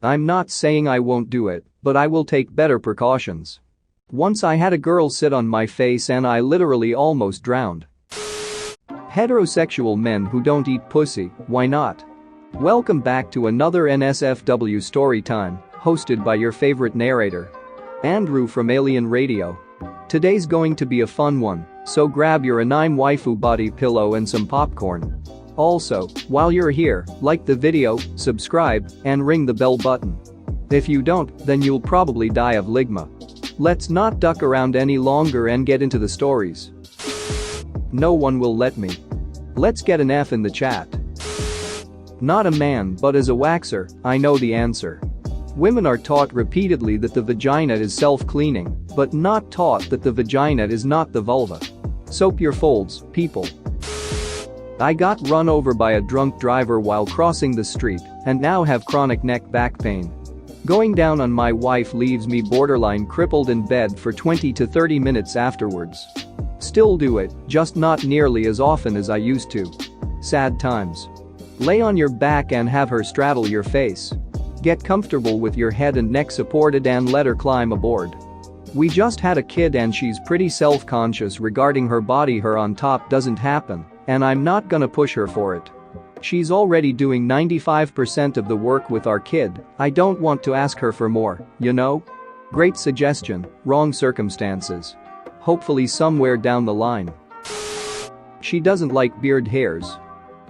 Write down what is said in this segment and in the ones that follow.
I'm not saying I won't do it, but I will take better precautions. Once I had a girl sit on my face and I literally almost drowned. Heterosexual men who don't eat pussy, why not? Welcome back to another NSFW story time, hosted by your favorite narrator, Andrew from Alien Radio. Today's going to be a fun one, so grab your anime waifu body pillow and some popcorn. Also, while you're here, like the video, subscribe, and ring the bell button. If you don't, then you'll probably die of ligma. Let's not duck around any longer and get into the stories. No one will let me. Let's get an F in the chat. Not a man, but as a waxer, I know the answer. Women are taught repeatedly that the vagina is self-cleaning, but not taught that the vagina is not the vulva. Soap your folds, people. I got run over by a drunk driver while crossing the street and now have chronic back pain. Going down on my wife leaves me borderline crippled in bed for 20 to 30 minutes afterwards. Still do it, just not nearly as often as I used to. Sad times. Lay on your back and have her straddle your face. Get comfortable with your head and neck supported and let her climb aboard. We just had a kid and she's pretty self-conscious regarding her body. Her on top doesn't happen, and I'm not gonna push her for it. She's already doing 95% of the work with our kid. I don't want to ask her for more, you know? Great suggestion, wrong circumstances. Hopefully somewhere down the line. She doesn't like beard hairs.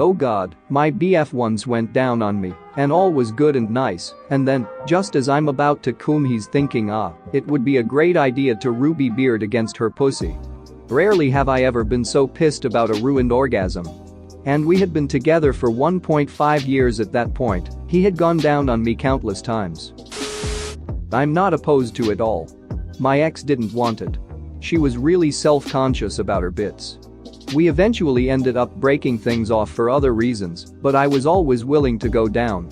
Oh god, my BF once went down on me, and all was good and nice, and then, just as I'm about to cum he's thinking it would be a great idea to ruby beard against her pussy. Rarely have I ever been so pissed about a ruined orgasm. And we had been together for 1.5 years at that point. He had gone down on me countless times. I'm not opposed to it all. My ex didn't want it. She was really self-conscious about her bits. We eventually ended up breaking things off for other reasons, but I was always willing to go down.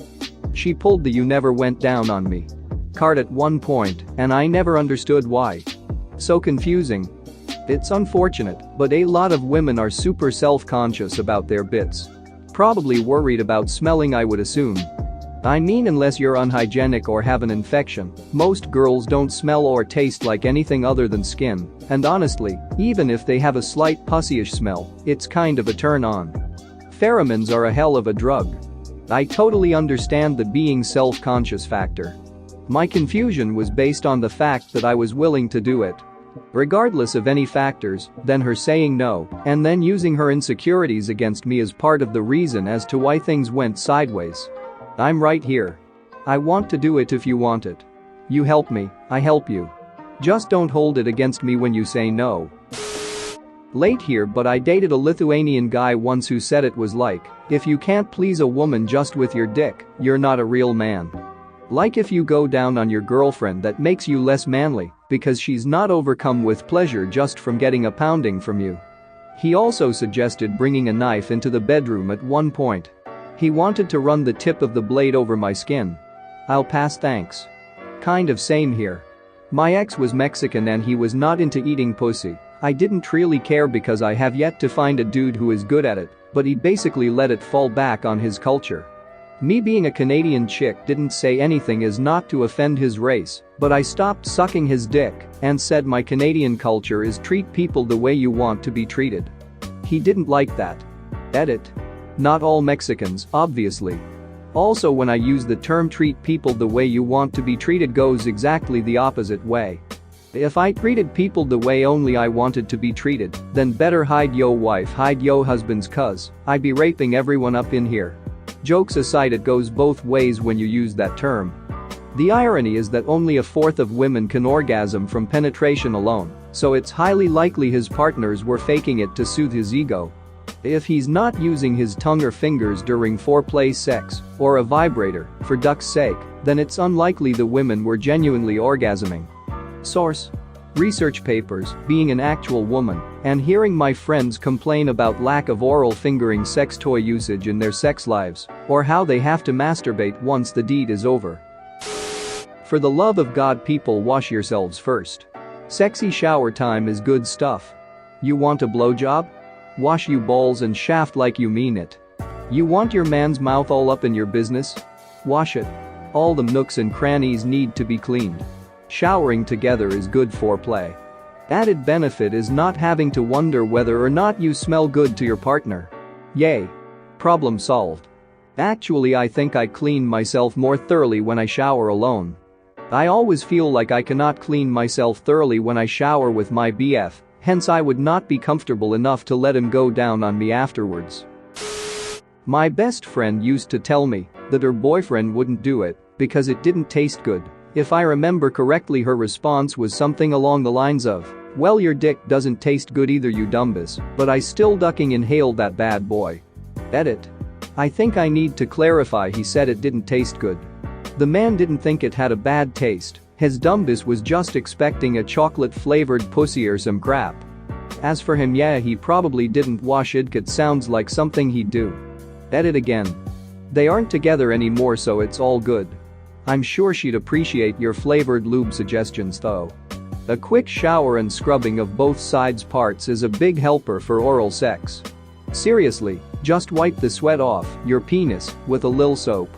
She pulled the "you never went down on me" card at one point, and I never understood why. So confusing. It's unfortunate, but a lot of women are super self-conscious about their bits. Probably worried about smelling, I would assume. I mean, unless you're unhygienic or have an infection, most girls don't smell or taste like anything other than skin, and honestly, even if they have a slight pussyish smell, it's kind of a turn-on. Pheromones are a hell of a drug. I totally understand the being self-conscious factor. My confusion was based on the fact that I was willing to do it. Regardless of any factors, then her saying no, and then using her insecurities against me as part of the reason as to why things went sideways. I'm right here. I want to do it if you want it. You help me, I help you. Just don't hold it against me when you say no. Late here, but I dated a Lithuanian guy once who said it was like, if you can't please a woman just with your dick, you're not a real man. Like if you go down on your girlfriend, that makes you less manly because she's not overcome with pleasure just from getting a pounding from you. He also suggested bringing a knife into the bedroom at one point. He wanted to run the tip of the blade over my skin. I'll pass, thanks. Kind of same here. My ex was Mexican and he was not into eating pussy. I didn't really care because I have yet to find a dude who is good at it, but he basically let it fall back on his culture. Me being a Canadian chick didn't say anything as not to offend his race, but I stopped sucking his dick and said my Canadian culture is treat people the way you want to be treated. He didn't like that. Edit. Not all Mexicans, obviously. Also, when I use the term treat people the way you want to be treated goes exactly the opposite way. If I treated people the way only I wanted to be treated, then better hide yo wife, hide yo husbands, cuz I be raping everyone up in here. Jokes aside, it goes both ways when you use that term. The irony is that only a fourth of women can orgasm from penetration alone, so it's highly likely his partners were faking it to soothe his ego. If he's not using his tongue or fingers during foreplay sex, or a vibrator, for duck's sake, then it's unlikely the women were genuinely orgasming. Source: research papers. Being an actual woman and hearing my friends complain about lack of oral fingering sex toy usage in their sex lives, or how they have to masturbate once the deed is over. For the love of God, people, wash yourselves first. Sexy shower time is good stuff. You want a blowjob? Wash you balls and shaft like you mean it. You want your man's mouth all up in your business? Wash it. All the nooks and crannies need to be cleaned. Showering together is good foreplay. Added benefit is not having to wonder whether or not you smell good to your partner. Yay. Problem solved. Actually, I think I clean myself more thoroughly when I shower alone. I always feel like I cannot clean myself thoroughly when I shower with my BF, hence I would not be comfortable enough to let him go down on me afterwards. My best friend used to tell me that her boyfriend wouldn't do it because it didn't taste good. If I remember correctly, her response was something along the lines of, "Well, your dick doesn't taste good either, you dumbass," but I still ducking inhaled that bad boy. Edit. I think I need to clarify, he said it didn't taste good. The man didn't think it had a bad taste, his dumbass was just expecting a chocolate-flavored pussy or some crap. As for him, yeah, he probably didn't wash it, it sounds like something he'd do. Edit again. They aren't together anymore, so it's all good. I'm sure she'd appreciate your flavored lube suggestions though. A quick shower and scrubbing of both sides parts is a big helper for oral sex. Seriously, just wipe the sweat off your penis with a lil soap.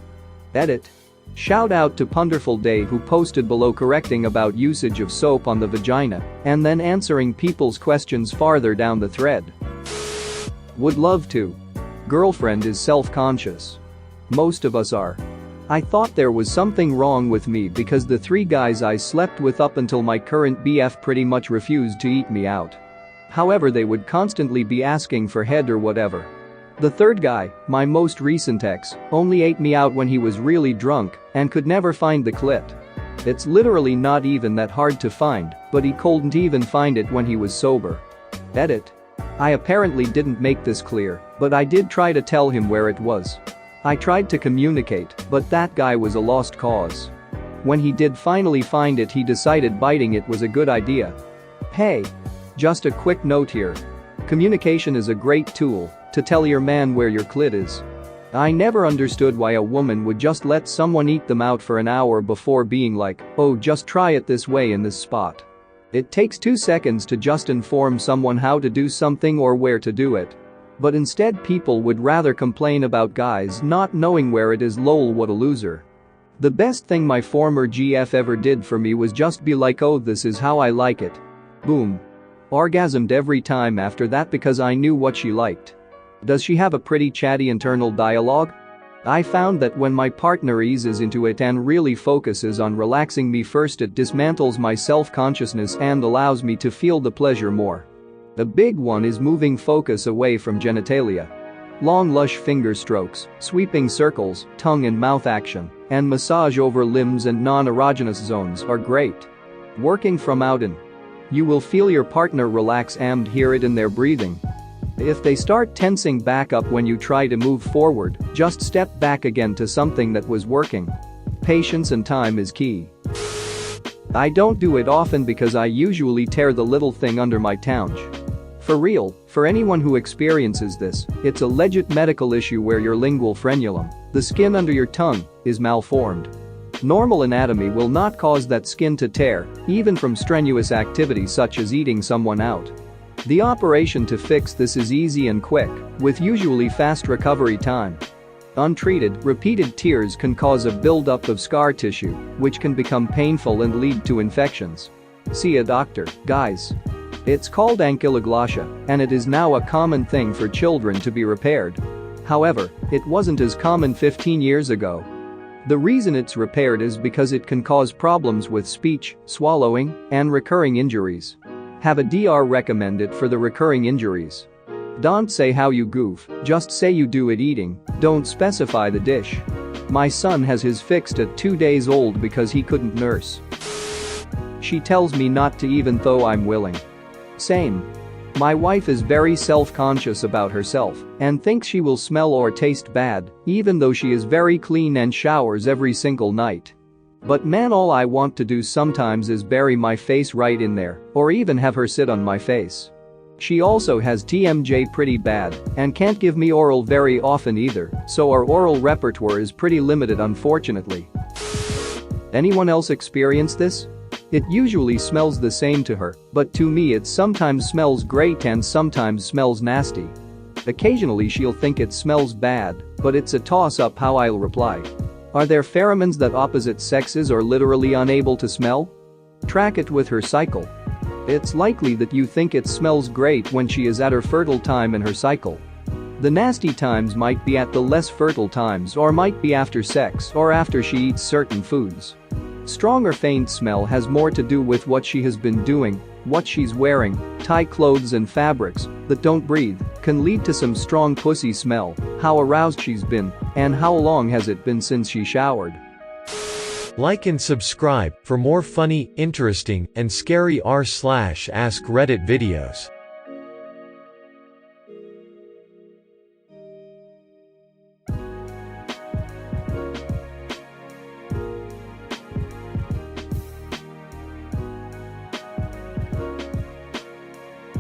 Edit. Shout out to Punderful Day who posted below correcting about usage of soap on the vagina and then answering people's questions farther down the thread. Would love to. Girlfriend is self-conscious. Most of us are. I thought there was something wrong with me because the 3 guys I slept with up until my current BF pretty much refused to eat me out. However, they would constantly be asking for head or whatever. The 3rd guy, my most recent ex, only ate me out when he was really drunk and could never find the clit. It's literally not even that hard to find, but he couldn't even find it when he was sober. Edit. I apparently didn't make this clear, but I did try to tell him where it was. I tried to communicate, but that guy was a lost cause. When he did finally find it, he decided biting it was a good idea. Hey. Just a quick note here. Communication is a great tool to tell your man where your clit is. I never understood why a woman would just let someone eat them out for an hour before being like, "Oh, just try it this way in this spot." It takes 2 seconds to just inform someone how to do something or where to do it. But instead people would rather complain about guys not knowing where it is. Lol, what a loser. The best thing my former GF ever did for me was just be like, "Oh, this is how I like it." Boom. Orgasmed every time after that because I knew what she liked. Does she have a pretty chatty internal dialogue? I found that when my partner eases into it and really focuses on relaxing me first, it dismantles my self-consciousness and allows me to feel the pleasure more. The big one is moving focus away from genitalia. Long lush finger strokes, sweeping circles, tongue and mouth action, and massage over limbs and non-erogenous zones are great. Working from out in. You will feel your partner relax and hear it in their breathing. If they start tensing back up when you try to move forward, just step back again to something that was working. Patience and time is key. I don't do it often because I usually tear the little thing under my tongue. For real, for anyone who experiences this, it's a legit medical issue where your lingual frenulum, the skin under your tongue, is malformed. Normal anatomy will not cause that skin to tear, even from strenuous activity such as eating someone out. The operation to fix this is easy and quick, with usually fast recovery time. Untreated, repeated tears can cause a buildup of scar tissue, which can become painful and lead to infections. See a doctor, guys. It's called ankylosing, and it is now a common thing for children to be repaired. However, it wasn't as common 15 years ago. The reason it's repaired is because it can cause problems with speech, swallowing, and recurring injuries. Have a DR recommend it for the recurring injuries. Don't say how you goof, just say you do it eating, don't specify the dish. My son has his fixed at 2 days old because he couldn't nurse. She tells me not to even though I'm willing. Same. My wife is very self-conscious about herself and thinks she will smell or taste bad, even though she is very clean and showers every single night. But man, all I want to do sometimes is bury my face right in there or even have her sit on my face. She also has TMJ pretty bad and can't give me oral very often either, so our oral repertoire is pretty limited, unfortunately. Anyone else experience this? It usually smells the same to her, but to me it sometimes smells great and sometimes smells nasty. Occasionally she'll think it smells bad, but it's a toss-up how I'll reply. Are there pheromones that opposite sexes are literally unable to smell? Track it with her cycle. It's likely that you think it smells great when she is at her fertile time in her cycle. The nasty times might be at the less fertile times, or might be after sex or after she eats certain foods. Strong or faint smell has more to do with what she has been doing, what she's wearing. Tight clothes and fabrics that don't breathe can lead to some strong pussy smell, how aroused she's been, and how long has it been since she showered. Like and subscribe for more funny, interesting, and scary r/ask Reddit videos.